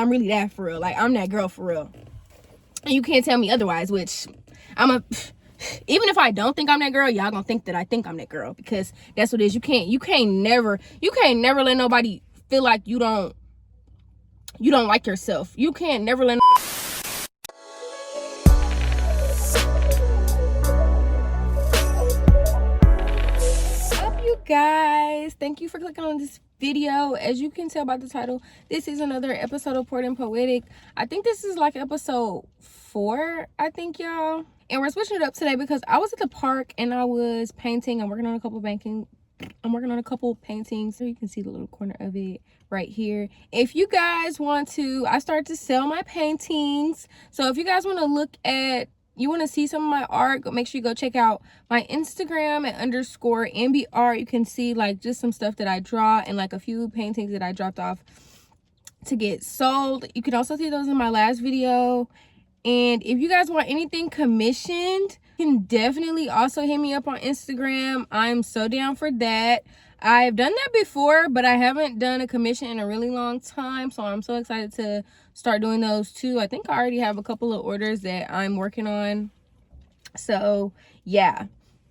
I'm really that for real. Like, I'm that girl for real. And you can't tell me otherwise, which even if I don't think I'm that girl, y'all gonna think that I think I'm that girl, because that's what it is. You can't never let nobody feel like you don't like yourself. You can't never let guys, thank you for clicking on this video. As you can tell by the title, this is another episode of Poetic and Poetic. I think this is like episode 4, I think, y'all. And we're switching it up today because I was at the park and I was painting. I'm working on a couple paintings. So you can see the little corner of it right here. If you guys want to, I start to sell my paintings. So if you guys want to look at, you want to see some of my art, make sure you go check out my Instagram at _NBArt. You can see like just some stuff that I draw and like a few paintings that I dropped off to get sold. You can also see those in my last video. And if you guys want anything commissioned, you can definitely also hit me up on Instagram. I'm so down for that. I've done that before, but I haven't done a commission in a really long time, so I'm so excited to start doing those too. I think I already have a couple of orders that I'm working on. So yeah,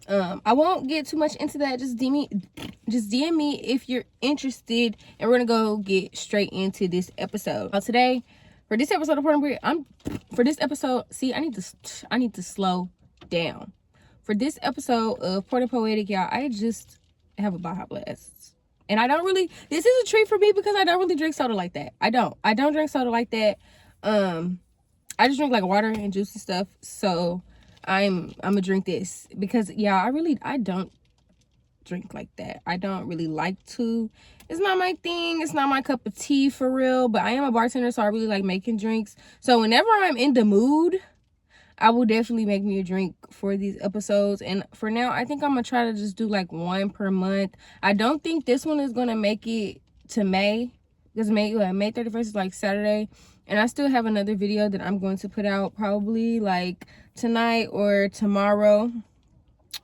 I won't get too much into that. Just DM me if you're interested, and we're gonna go get straight into this episode. Today, for this episode of see, I need to slow down. For this episode of Poetic Poetic, y'all, I just have a Baja Blast. And I don't really, this is a treat for me because I don't really drink soda like that. I don't drink soda like that. I just drink like water and juice and stuff. So I'm gonna drink this because yeah, I don't drink like that. I don't really like to. It's not my thing. It's not my cup of tea for real, but I am a bartender, so I really like making drinks. So whenever I'm in the mood, I will definitely make me a drink for these episodes. And for now, I think I'm gonna try to just do like one per month. I don't think this one is gonna make it to May, because May 31st is like Saturday, and I still have another video that I'm going to put out probably like tonight or tomorrow.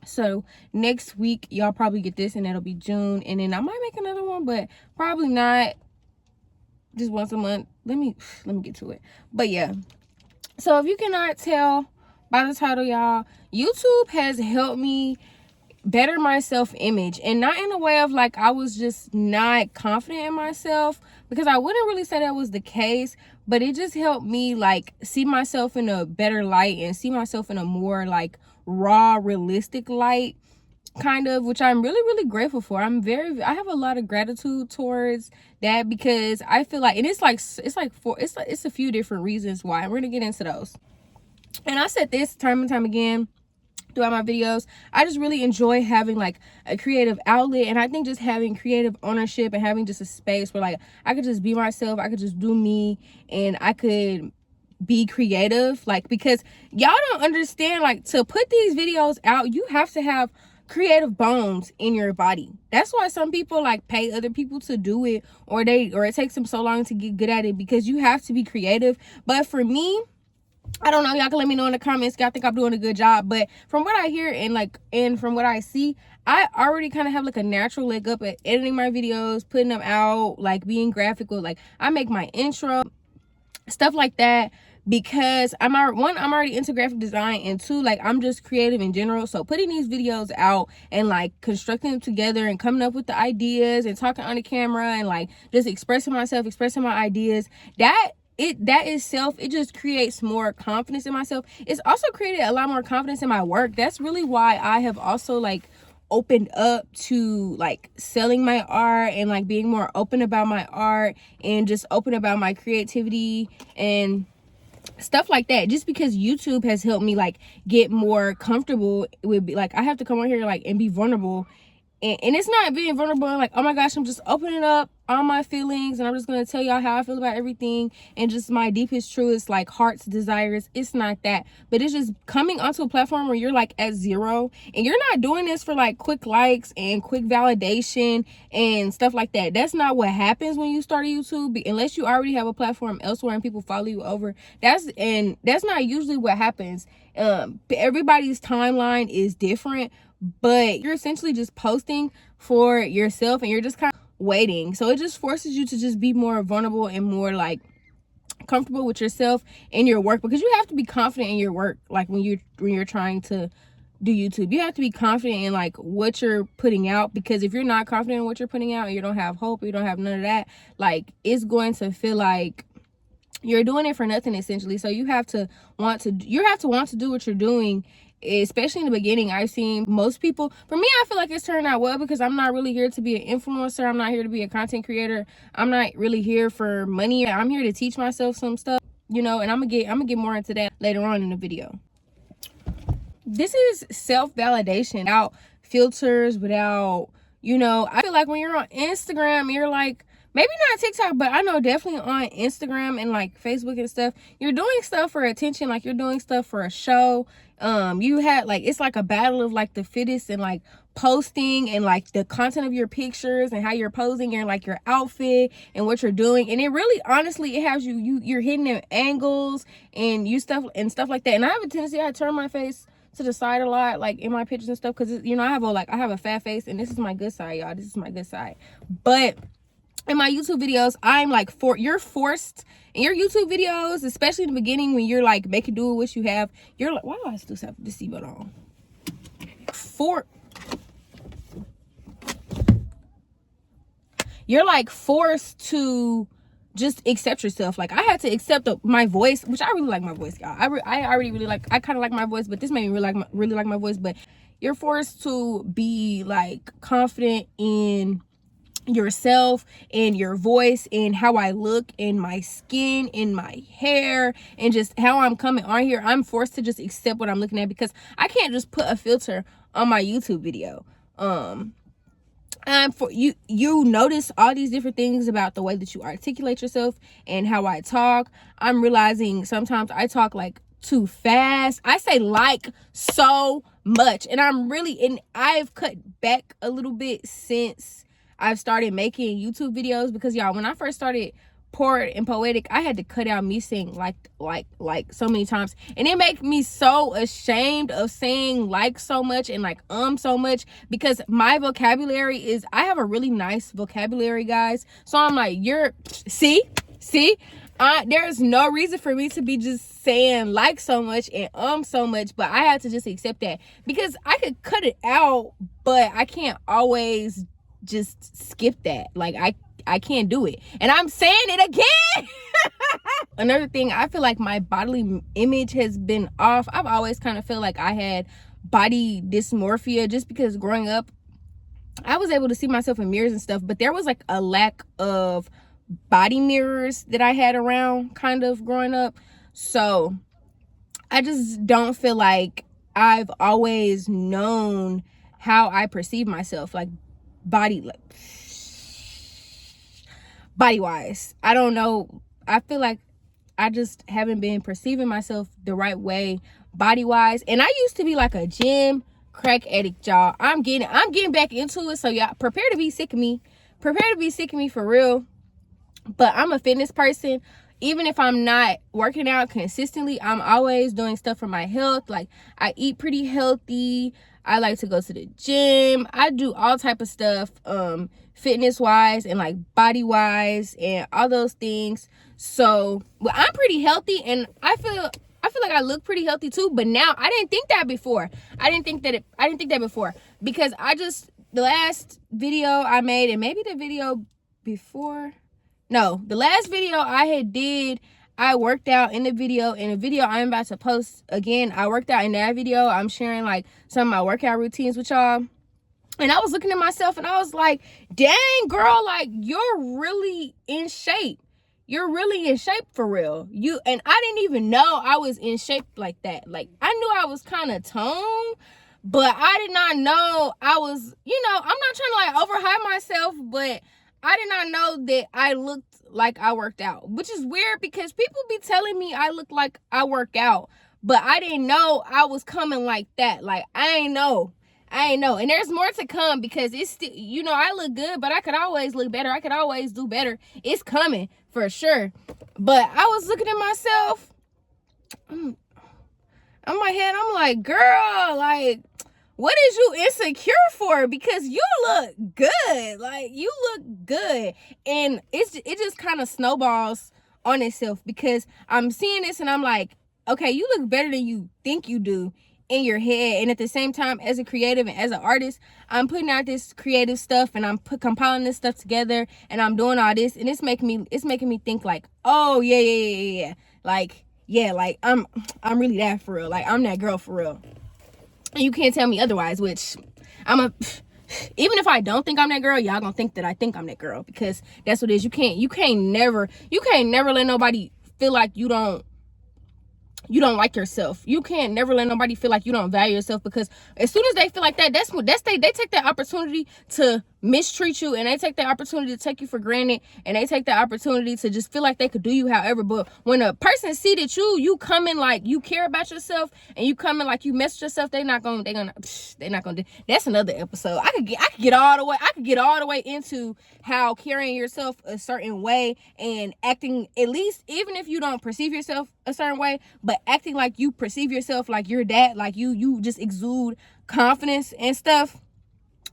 So next week y'all probably get this, and that'll be June, and then I might make another one, but probably not just once a month. Let me get to it. But yeah, so if you cannot tell by the title, y'all, YouTube has helped me better my self-image, and not in a way of like I was just not confident in myself, because I wouldn't really say that was the case, but it just helped me like see myself in a better light and see myself in a more like raw, realistic light, kind of, which I'm really grateful for. I have a lot of gratitude towards that, because I feel like, and it's a few different reasons why. We're gonna get into those. And I said this time and time again throughout my videos, I just really enjoy having like a creative outlet, and I think just having creative ownership and having just a space where like I could just be myself, I could just do me, and I could be creative, like, because y'all don't understand, like, to put these videos out, you have to have creative bones in your body. That's why some people like pay other people to do it, or it takes them so long to get good at it, because you have to be creative. But for me, I don't know, y'all can let me know in the comments. Y'all think I'm doing a good job, but from what I hear and from what I see, I already kind of have like a natural leg up at editing my videos, putting them out, like being graphical. Like I make my intro, stuff like that, because I'm already into graphic design, and 2, like I'm just creative in general. So putting these videos out and like constructing them together and coming up with the ideas and talking on the camera and like just expressing myself, expressing my ideas, that itself, it just creates more confidence in myself. It's also created a lot more confidence in my work. That's really why I have also like opened up to like selling my art and like being more open about my art and just open about my creativity and stuff like that, just because YouTube has helped me like get more comfortable with, like, I have to come on here like and be vulnerable, and it's not being vulnerable like, oh my gosh, I'm just opening up all my feelings and I'm just gonna tell y'all how I feel about everything and just my deepest, truest like heart's desires. It's not that, but it's just coming onto a platform where you're like at zero, and you're not doing this for like quick likes and quick validation and stuff like that. That's not what happens when you start a YouTube, unless you already have a platform elsewhere and people follow you over. That's not usually what happens. Everybody's timeline is different, but you're essentially just posting for yourself and you're just kind of waiting. So it just forces you to just be more vulnerable and more like comfortable with yourself and your work, because you have to be confident in your work. Like when you're trying to do YouTube, you have to be confident in like what you're putting out, because if you're not confident in what you're putting out and you don't have hope, you don't have none of that, like it's going to feel like you're doing it for nothing, essentially. So you have to want to do what you're doing, especially in the beginning. I've seen most people, for me, I feel like it's turned out well, because I'm not really here to be an influencer. I'm not here to be a content creator. I'm not really here for money. I'm here to teach myself some stuff, you know, and I'm gonna get more into that later on in the video. This is self-validation without filters, without, you know, I feel like when you're on Instagram, you're like, maybe not TikTok, but I know definitely on Instagram and like Facebook and stuff, you're doing stuff for attention. Like you're doing stuff for a show. You had like, it's like a battle of like the fittest, and like posting and like the content of your pictures and how you're posing and like your outfit and what you're doing. And it really, honestly, it has you're hitting them angles and stuff like that. And I have a tendency, I turn my face to the side a lot, like in my pictures and stuff, because you know, I have a fat face, and this is my good side, y'all. This is my good side. But in my YouTube videos, I'm like, you're forced in your YouTube videos, especially in the beginning when you're like making do with what you have. You're like, why do I still have this seatbelt on? You're like forced to just accept yourself. Like I had to accept my voice, which I really like my voice, y'all. I already really like, I kind of like my voice, but this made me really like my voice. But you're forced to be like confident in yourself and your voice and how I look and my skin and my hair and just how I'm coming on here. I'm forced to just accept what I'm looking at, because I can't just put a filter on my YouTube video. And for you notice all these different things about the way that you articulate yourself and how I talk. I'm realizing sometimes I talk like too fast. I say like so much, and I've cut back a little bit since I've started making YouTube videos, because y'all, when I first started Poor and Poetic, I had to cut out me saying like so many times, and it makes me so ashamed of saying like so much and like so much, because my vocabulary I have a really nice vocabulary, guys. So I'm like, see there's no reason for me to be just saying like so much and so much, but I had to just accept that, because I could cut it out, but I can't always just skip that. Like I can't do it, and I'm saying it again. Another thing, I feel like my bodily image has been off. I've always kind of felt like I had body dysmorphia, just because growing up I was able to see myself in mirrors and stuff, but there was like a lack of body mirrors that I had around kind of growing up. So I just don't feel like I've always known how I perceive myself, like body wise. I don't know. I feel like I just haven't been perceiving myself the right way body wise. And I used to be like a gym crack addict, y'all. I'm getting back into it. So y'all prepare to be sick of me. Prepare to be sick of me for real. But I'm a fitness person. Even if I'm not working out consistently, I'm always doing stuff for my health. Like I eat pretty healthy. I like to go to the gym. I do all type of stuff, fitness wise and like body wise and all those things. So I'm pretty healthy, and I feel like I look pretty healthy too. But now I didn't think that before. I didn't think that before, because the last video I made, and maybe the video before, no, the last video I did, I worked out in the video. In the video I'm about to post again, I worked out in that video. I'm sharing like some of my workout routines with y'all. And I was looking at myself and I was like, dang girl, like you're really in shape. You're really in shape for real. And I didn't even know I was in shape like that. Like I knew I was kind of toned, but I did not know I was, I'm not trying to like overhype myself, but I did not know that I looked like I worked out, which is weird because people be telling me I look like I work out, but I didn't know I was coming like that. Like I ain't know. And there's more to come, because it's still, I look good, but I could always look better. I could always do better. It's coming for sure. But I was looking at myself on my head. I'm like, girl, like, what is you insecure for? Because you look good. Like, you look good. And it just kind of snowballs on itself, because I'm seeing this and I'm like, okay, you look better than you think you do in your head. And at the same time, as a creative and as an artist, I'm putting out this creative stuff and I'm compiling this stuff together and I'm doing all this, and it's making me think like, oh yeah. Like, yeah, like I'm really that for real. Like, I'm that girl for real. And you can't tell me otherwise, which even if I don't think I'm that girl, y'all gonna think that I think I'm that girl, because that's what it is. You can't never let nobody feel like you don't like yourself. You can't never let nobody feel like you don't value yourself, because as soon as they feel like that, they take that opportunity to mistreat you, and they take that opportunity to take you for granted, and they take that opportunity to just feel like they could do you however. But when a person see that you coming like you care about yourself, and you coming like you messed yourself, they're not gonna do. That's another episode. I could get all the way into how carrying yourself a certain way and acting, at least even if you don't perceive yourself a certain way, but acting like you perceive yourself like you're that, like you just exude confidence and stuff.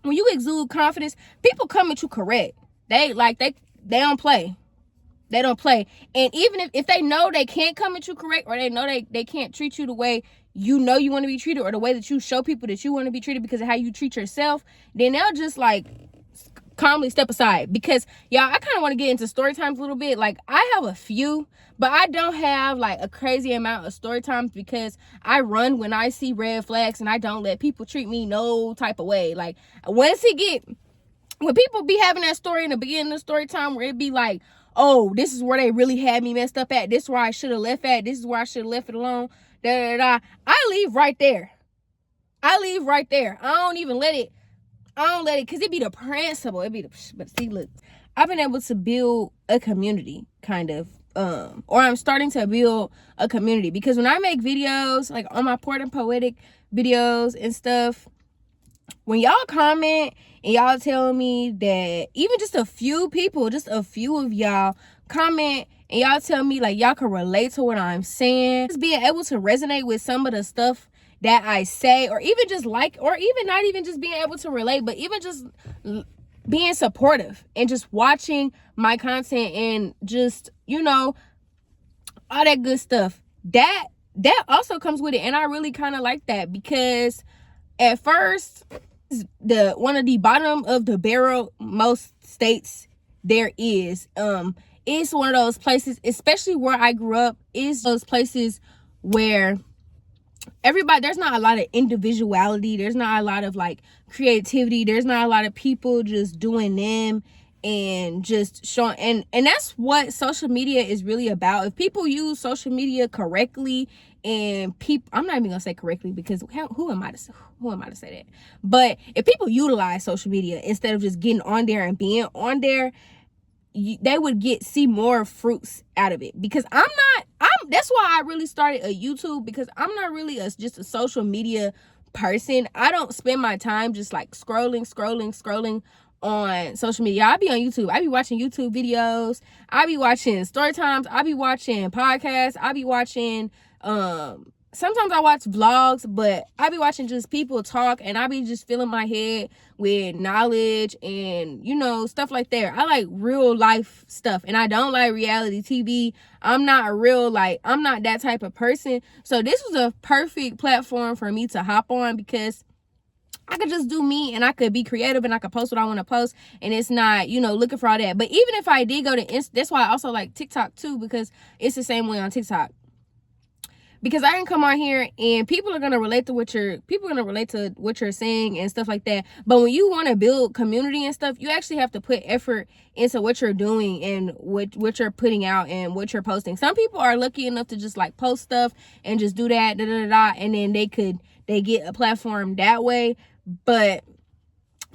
When you exude confidence, people come at you correct. They don't play. They don't play. And even if they know they can't come at you correct, or they know they can't treat you the way you know you want to be treated, or the way that you show people that you want to be treated because of how you treat yourself, then they'll just like calmly step aside. Because y'all, I kind of want to get into story times a little bit. Like, I have a few, but I don't have like a crazy amount of story times, because I run when I see red flags, and I don't let people treat me no type of way. Like, when people be having that story in the beginning of the story time where it be like, oh, this is where they really had me messed up at, this is where I should have left at, this is where I should have left it alone, I leave right there. I don't even let it, because it be the principle. But see, look, I've been able to build a community, kind of, or I'm starting to build a community, because when I make videos, like on my Poetic and Poetic videos and stuff, when y'all comment and y'all tell me that even just a few of y'all comment and y'all tell me like y'all can relate to what I'm saying, just being able to resonate with some of the stuff that I say, or even just like, or even not even just being able to relate, but even just being supportive and just watching my content and just, all that good stuff, that also comes with it. And I really kind of like that, because at first, one of the bottom of the barrel most states there is, it's one of those places, especially where I grew up, is those places where there's not a lot of individuality, there's not a lot of like creativity, there's not a lot of people just doing them and just showing, and that's what social media is really about. If people use social media correctly, and I'm not even gonna say correctly, because who am I to say that, but if people utilize social media instead of just getting on there and being on there, they would see more fruits out of it. Because that's why I really started a YouTube, because I'm not really just a social media person. I don't spend my time just like scrolling on social media. I be on YouTube. I be watching YouTube videos. I be watching story times. I be watching podcasts. I be watching sometimes I watch vlogs, but I be watching just people talk, and I be just filling my head with knowledge and, stuff like that. I like real life stuff, and I don't like reality TV. I'm not that type of person. So this was a perfect platform for me to hop on, because I could just do me, and I could be creative, and I could post what I want to post, and it's not, looking for all that. But even if I did go to that's why I also like TikTok too, because it's the same way on TikTok. Because I can come on here and people are going to relate to what you're saying and stuff like that. But when you want to build community and stuff, you actually have to put effort into what you're doing and what you're putting out and what you're posting. Some people are lucky enough to just like post stuff and just do that, and then they get a platform that way. But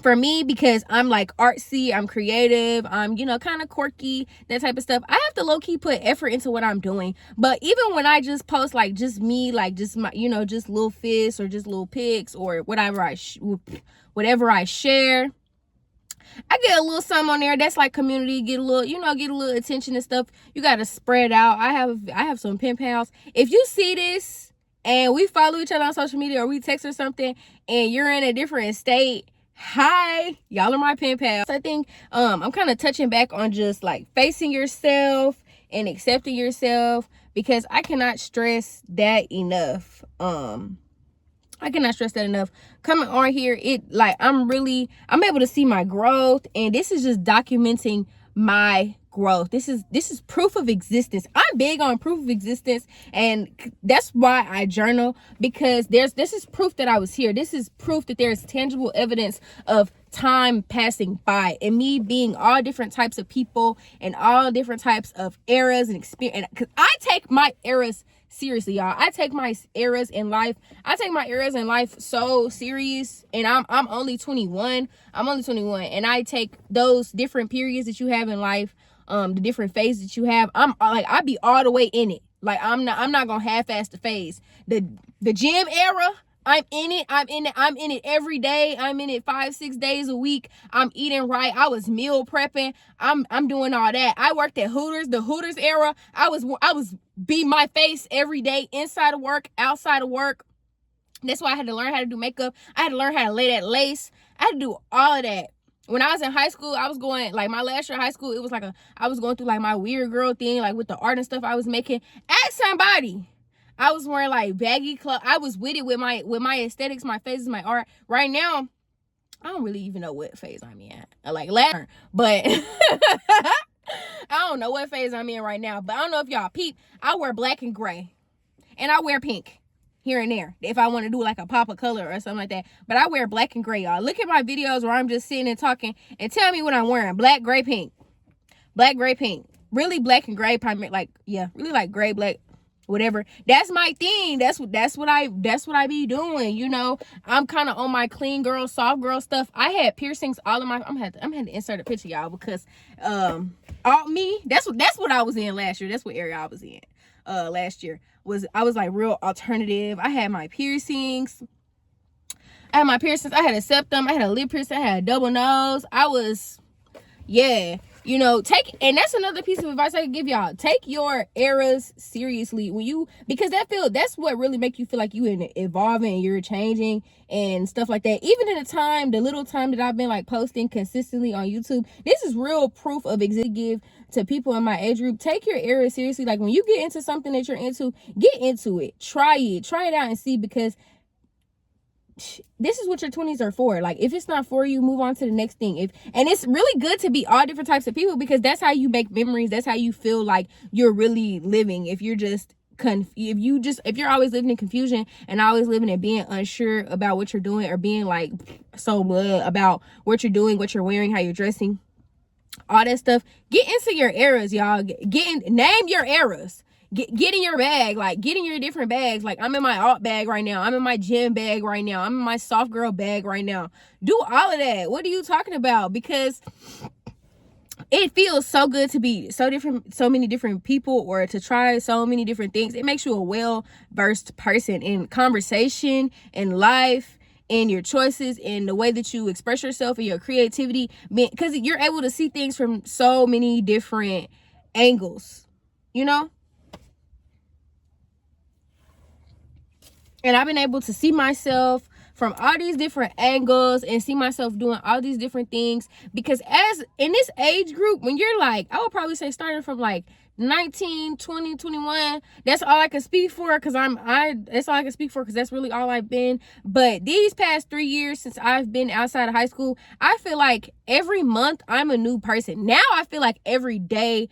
for me, because I'm like artsy, I'm creative, I'm, kind of quirky, that type of stuff, I have to low-key put effort into what I'm doing. But even when I just post like just me, like just my, just little fists or just little pics or whatever I share, I get a little something on there that's like community, get a little attention and stuff. You got to spread out. I have some pen pals. If you see this and we follow each other on social media, or we text or something, and you're in a different state, hi, y'all are my pen pals. I think I'm kind of touching back on just like facing yourself and accepting yourself, because I cannot stress that enough. I cannot stress that enough. Coming on here, I'm able to see my growth, and this is just documenting my growth. This is proof of existence. I'm big on proof of existence, and that's why I journal, because this is proof that I was here. This is proof that there's tangible evidence of time passing by, and me being all different types of people and all different types of eras and experience. Because I take my eras seriously, y'all. I take my eras in life so serious, and I'm only 21. And I take those different periods that you have in life, the different phases that you have. I be all the way in it. Like, I'm not gonna half-ass the phase. The gym era, I'm in it every day. I'm in it 5-6 days a week. I'm eating right. I was meal prepping. I'm doing all that. I worked at Hooters, the Hooters era. I was be my face every day, inside of work, outside of work. That's why I had to learn how to do makeup. I had to learn how to lay that lace. I had to do all of that. When I was in high school, I was going, like, my last year of high school, it was like I was going through like my weird girl thing, like with the art and stuff I was making. Ask somebody. I was wearing like baggy clothes. I was with it with my aesthetics, my phases, my art. Right now, I don't really even know what phase I'm in. Like last, but I don't know what phase I'm in right now. But I don't know if y'all peep. I wear black and gray, and I wear pink here and there if I want to do like a pop of color or something like that. But I wear black and gray, y'all. Look at my videos where I'm just sitting and talking, and tell me what I'm wearing. Black, gray, pink. Black, gray, pink. Really black and gray, like, yeah, really like gray, black, whatever. That's my thing. That's what I be doing, you know. I'm kind of on my clean girl, soft girl stuff. I had piercings all in my, I'm gonna have to insert a picture, y'all, because all me, that's what I was in last year. That's what area I was in last year. I was like real alternative. I had my piercings. I had a septum. I had a lip piercing. I had a double nose. You know, and that's another piece of advice I could give y'all. Take your eras seriously because that's what really make you feel like you evolving and you're changing and stuff like that. Even in the little time that I've been like posting consistently on YouTube, this is real proof of give to people in my age group. Take your era seriously. Like, when you get into something that you're into, get into it. Try it out and see, because this is what your 20s are for. Like, if it's not for you, move on to the next thing. And it's really good to be all different types of people, because that's how you make memories. That's how you feel like you're really living. If you're always living in confusion and always living in being unsure about what you're doing, or being like so blah about what you're doing, what you're wearing, how you're dressing, all that stuff, get into your eras, y'all. Name your eras. Get in your bag, like get in your different bags. Like, I'm in my alt bag right now. I'm in my gym bag right now. I'm in my soft girl bag right now. Do all of that. What are you talking about? Because it feels so good to be so many different people, or to try so many different things. It makes you a well-versed person in conversation, in life, in your choices, in the way that you express yourself, and your creativity, because you're able to see things from so many different angles, you know? And I've been able to see myself from all these different angles and see myself doing all these different things, because as in this age group, when you're like, I would probably say starting from like 19, 20, 21, that's all I can speak for, because that's all I can speak for, because that's really all I've been. But these past 3 years since I've been outside of high school, I feel like every month I'm a new person. Now I feel like every day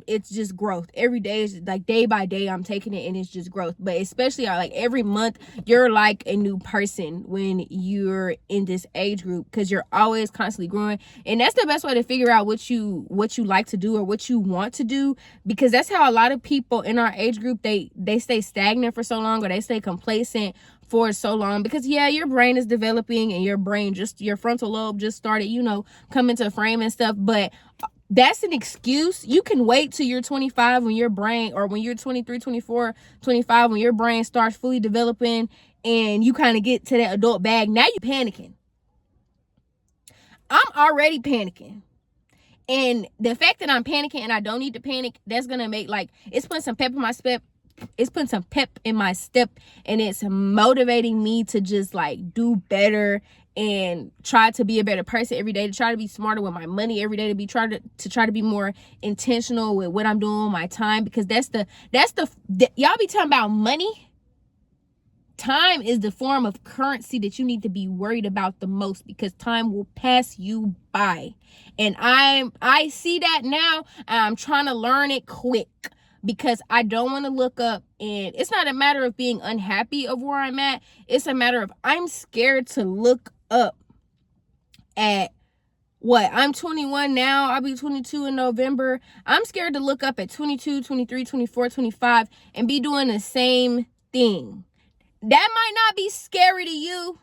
it's just growth. Every day is like, day by day I'm taking it, and it's just growth. But especially like every month, you're like a new person when you're in this age group, because you're always constantly growing. And that's the best way to figure out what you like to do, or what you want to do, because that's how a lot of people in our age group, they stay stagnant for so long, or they stay complacent for so long, because your brain is developing, and your frontal lobe just started, coming to frame and stuff. But that's an excuse. You can wait till you're 25 when your brain, or when you're 23, 24, 25, when your brain starts fully developing and you kind of get to that adult bag. Now you're panicking. I'm already panicking. And the fact that I'm panicking and I don't need to panic, that's going to make, like, it's putting some pep in my step. It's putting some pep in my step, and it's motivating me to just like do better and try to be a better person every day, to try to be smarter with my money every day, to try to be more intentional with what I'm doing with my time, because that's the y'all be talking about money. Time is the form of currency that you need to be worried about the most, because time will pass you by. And I see that now, and I'm trying to learn it quick, because I don't want to look up, and it's not a matter of being unhappy of where I'm at. It's a matter of I'm scared to look up at what I'm 21 now. I'll be 22 in November. I'm scared to look up at 22, 23, 24, 25 and be doing the same thing. That might not be scary to you,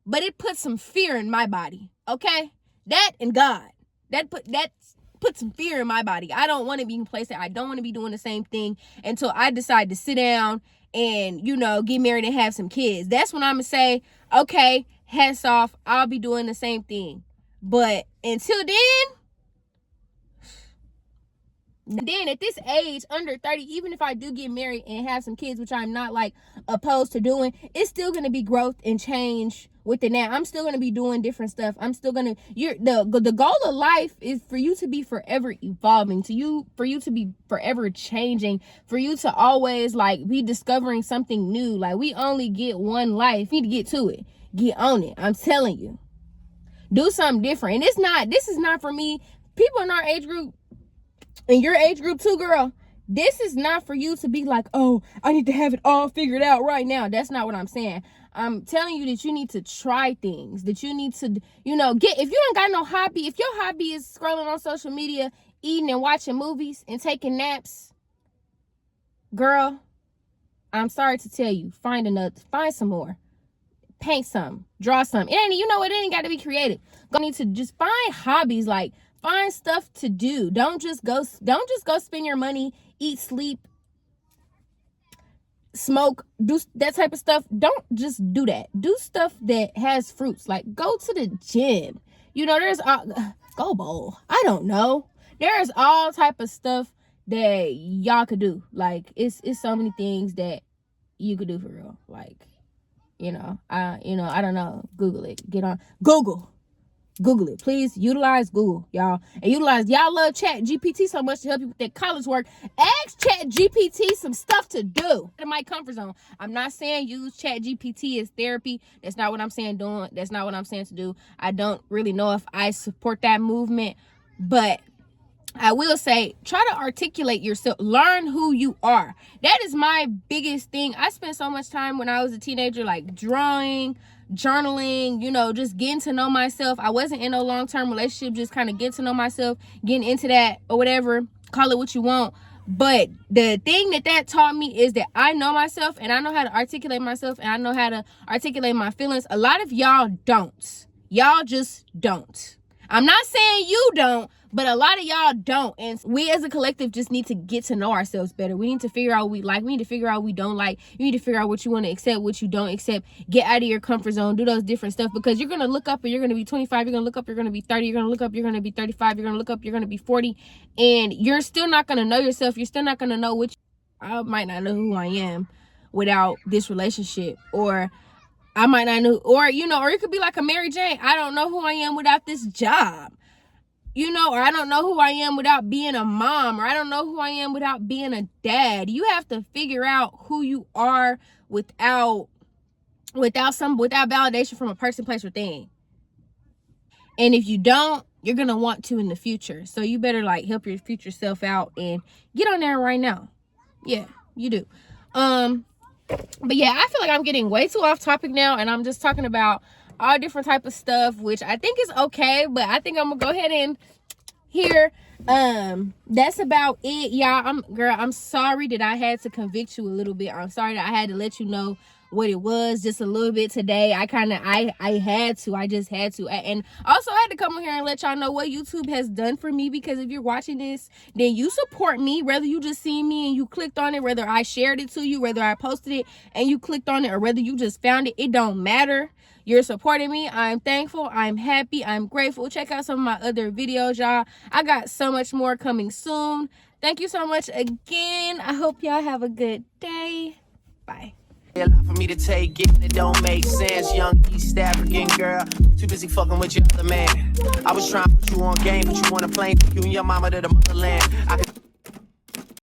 but it puts some fear in my body, okay? That and God. That put some fear in my body. I don't want to be complacent. I don't want to be doing the same thing until I decide to sit down and, get married and have some kids. That's when I'm going to say, okay, hats off, I'll be doing the same thing. But until then, at this age, under 30, even if I do get married and have some kids, which I'm not opposed to doing, it's still going to be growth and change within that. I'm still going to be doing different stuff. I'm still going to, the goal of life is for you to be forever evolving, for you to be forever changing, for you to always be discovering something new. We only get one life. You need to get to it. Get on it. I'm telling you. Do something different. And this is not for me. People in our age group, in your age group too, girl, this is not for you to be like, oh, I need to have it all figured out right now. That's not what I'm saying. I'm telling you that you need to try things, that you need to, if you ain't got no hobby, if your hobby is scrolling on social media, eating and watching movies and taking naps, girl, I'm sorry to tell you, find some more. Paint some, draw some. It ain't got to be creative. You need to just find hobbies, find stuff to do. Don't just go spend your money, eat, sleep, smoke, do that type of stuff. Don't just do that. Do stuff that has fruits. Go to the gym. There's go bowl. I don't know. There's all type of stuff that y'all could do. It's so many things that you could do for real. I don't know. Google it. Get on Google it. Please utilize Google, y'all. And y'all love Chat GPT so much to help you with that college work. Ask Chat GPT some stuff to do in my comfort zone. I'm not saying use Chat GPT as therapy. That's not what I'm saying doing. That's not what I'm saying to do. I don't really know if I support that movement, but I will say, try to articulate yourself. Learn who you are. That is my biggest thing. I spent so much time when I was a teenager, drawing, journaling, just getting to know myself. I wasn't in a long-term relationship, just kind of getting to know myself, getting into that or whatever. Call it what you want. But the thing that taught me is that I know myself, and I know how to articulate myself, and I know how to articulate my feelings. A lot of y'all don't. Y'all just don't. I'm not saying you don't, but a lot of y'all don't. And we as a collective just need to get to know ourselves better. We need to figure out what we like. We need to figure out what we don't like. You need to figure out what you want to accept, what you don't accept. Get out of your comfort zone. Do those different stuff, because you're going to look up and you're going to be 25. You're going to look up, you're going to be 30. You're going to look up, you're going to be 35. You're going to look up, you're going to be 40. And you're still not going to know yourself. You're still not going to know I might not know who I am without this relationship. Or I might not know, or it could be like a Mary Jane. I don't know who I am without this job. Or I don't know who I am without being a mom, or I don't know who I am without being a dad. You have to figure out who you are without validation from a person, place, or thing. And if you don't, you're going to want to in the future. So you better help your future self out and get on there right now. Yeah, you do. But yeah, I feel like I'm getting way too off topic now, and I'm just talking about all different type of stuff, which I think is okay, but I think I'm gonna go ahead and here. That's about it, y'all. I'm sorry that I had to convict you a little bit. I'm sorry that I had to let you know what it was just a little bit today. I just had to. And also I had to come on here and let y'all know what YouTube has done for me, because if you're watching this, then you support me, whether you just seen me and you clicked on it, whether I shared it to you, whether I posted it and you clicked on it, or whether you just found it. It don't matter. You're supporting me. I'm thankful. I'm happy. I'm grateful. Check out some of my other videos, y'all. I got so much more coming soon. Thank you so much again. I hope y'all have a good day. Bye. A lot for me to take it, it don't make sense. Young East African girl, too busy fucking with your other man. I was trying to put you on game, but you wanna play you and your mama to the motherland. I could